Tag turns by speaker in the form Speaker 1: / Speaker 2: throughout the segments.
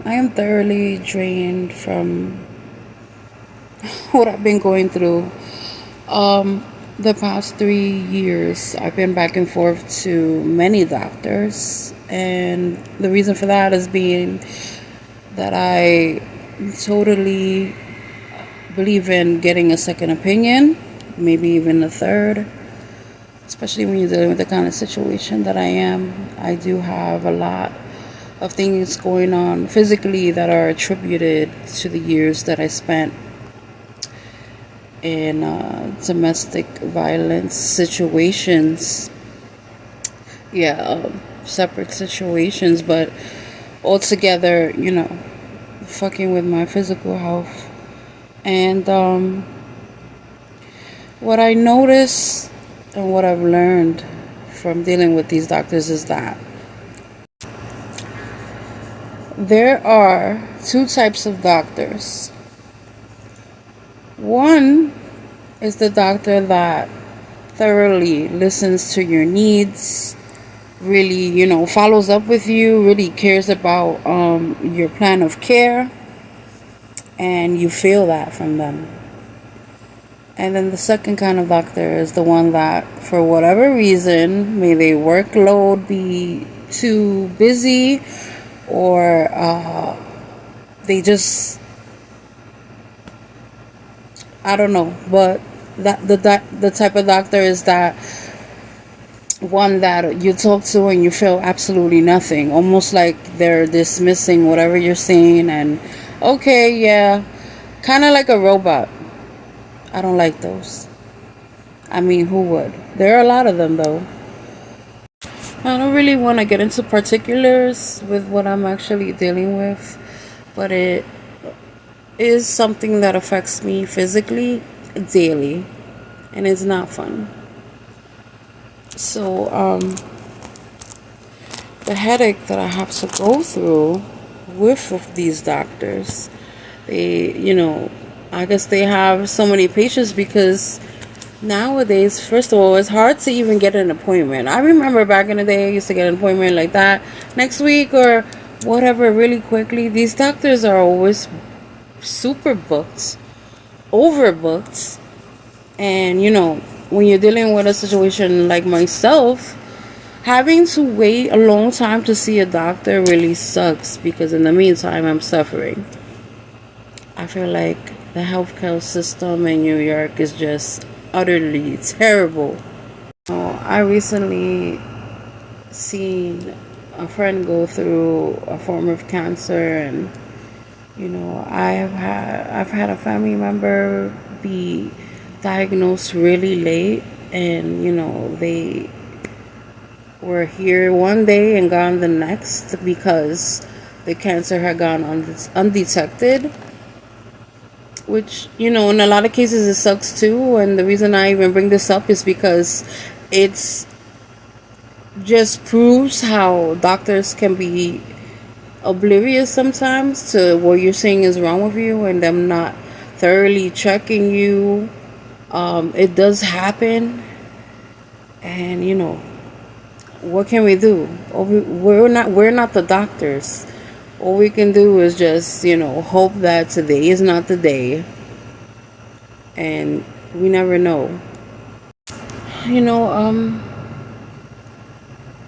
Speaker 1: I am thoroughly drained from what I've been going through. The past 3 years, I've been back and forth to many doctors, and the reason for that is being that I totally believe in getting a second opinion, maybe even a third, especially when you're dealing with the kind of situation that I am. I do have a lot of things going on physically that are attributed to the years that I spent in domestic violence situations. Yeah, separate situations, but altogether, fucking with my physical health. And what I notice and what I've learned from dealing with these doctors is that there are two types of doctors. One is the doctor that thoroughly listens to your needs, really, follows up with you, really cares about your plan of care, and you feel that from them. And then the second kind of doctor is the one that, for whatever reason, may their workload be too busy, or they just, I don't know, but the type of doctor is that one that you talk to and you feel absolutely nothing, almost like they're dismissing whatever you're saying, and okay, yeah, kind of like a robot. I don't like those. I mean, who would? There are a lot of them, though. I don't really want to get into particulars with what I'm actually dealing with, but it is something that affects me physically daily, and it's not fun. So, the headache that I have to go through with these doctors, I guess they have so many patients because nowadays, first of all, it's hard to even get an appointment. I remember back in the day, I used to get an appointment like that next week or whatever really quickly. These doctors are always super booked, overbooked. And, when you're dealing with a situation like myself, having to wait a long time to see a doctor really sucks because in the meantime, I'm suffering. I feel like the healthcare system in New York is just utterly terrible. I recently seen a friend go through a form of cancer, and I've had a family member be diagnosed really late, and they were here one day and gone the next because the cancer had gone undetected, which in a lot of cases it sucks too. And the reason I even bring this up is because it's just proves how doctors can be oblivious sometimes to what you're saying is wrong with you and them not thoroughly checking you. It does happen, and what can we do? We're not the doctors. All we can do is just hope that today is not the day, and we never know.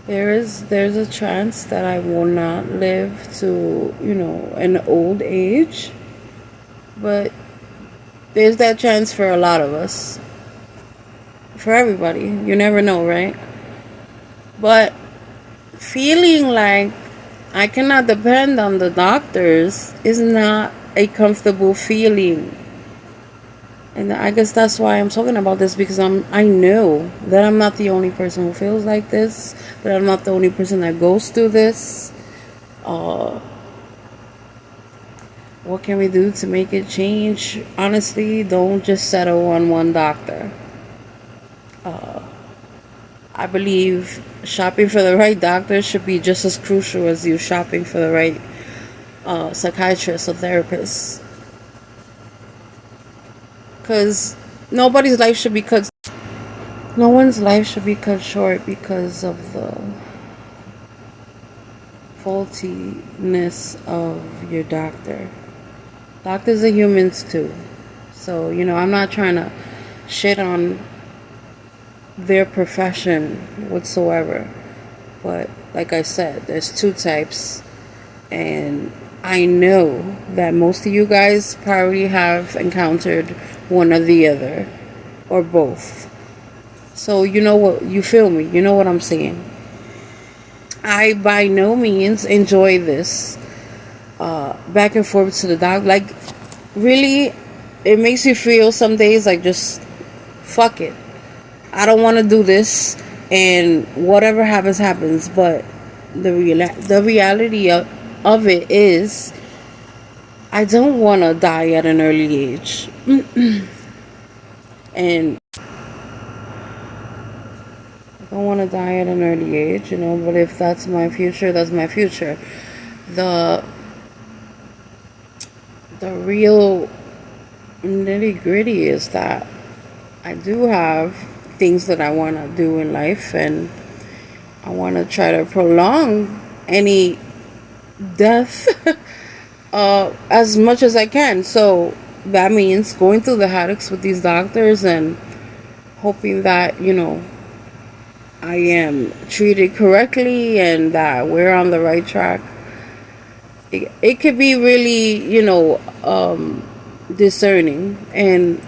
Speaker 1: There's a chance that I will not live to an old age, but there's that chance for a lot of us, for everybody. You never know, right? But feeling like I cannot depend on the doctors is not a comfortable feeling. And I guess that's why I'm talking about this, because I know that I'm not the only person who feels like this, that I'm not the only person that goes through this. What can we do to make it change? Honestly, don't just settle on one doctor. I believe shopping for the right doctor should be just as crucial as you shopping for the right psychiatrist or therapist. Because nobody's life should be cut. No one's life should be cut short because of faultiness of your doctor. Doctors are humans too. So, I'm not trying to shit on their profession whatsoever. But like I said, there's two types. And I know that most of you guys probably have encountered one or the other, or both. So you know what, you feel me, you know what I'm saying. I by no means enjoy this back and forth to the doc. Like, really, it makes you feel some days like, just fuck it, I don't want to do this, and whatever happens happens. But the reality of it is, I don't want to die at an early age. And I don't want to die at an early age, but if that's my future, that's my future. The real nitty gritty is that I do have things that I want to do in life, and I want to try to prolong any death as much as I can. So that means going through the headaches with these doctors and hoping that, I am treated correctly and that we're on the right track. It could be really, discerning, and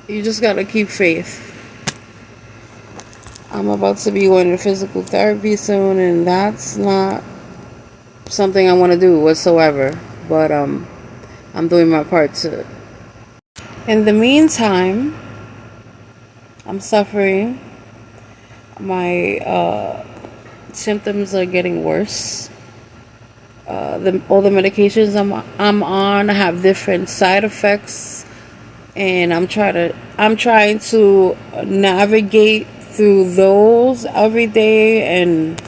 Speaker 1: you just gotta keep faith. I'm about to be going to physical therapy soon, and that's not something I want to do whatsoever. But I'm doing my part to. In the meantime, I'm suffering. My symptoms are getting worse. All the medications I'm on have different side effects, and I'm trying to navigate through those every day. And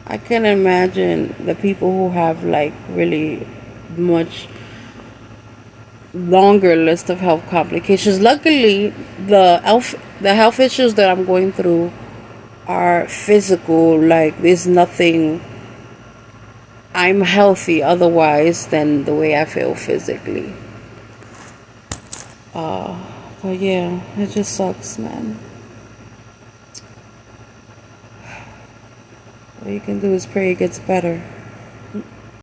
Speaker 1: I can imagine the people who have like really much longer list of health complications. Luckily, the health issues that I'm going through are physical. Like, there's nothing, I'm healthy otherwise than the way I feel physically. But yeah, it just sucks, man. All you can do is pray it gets better.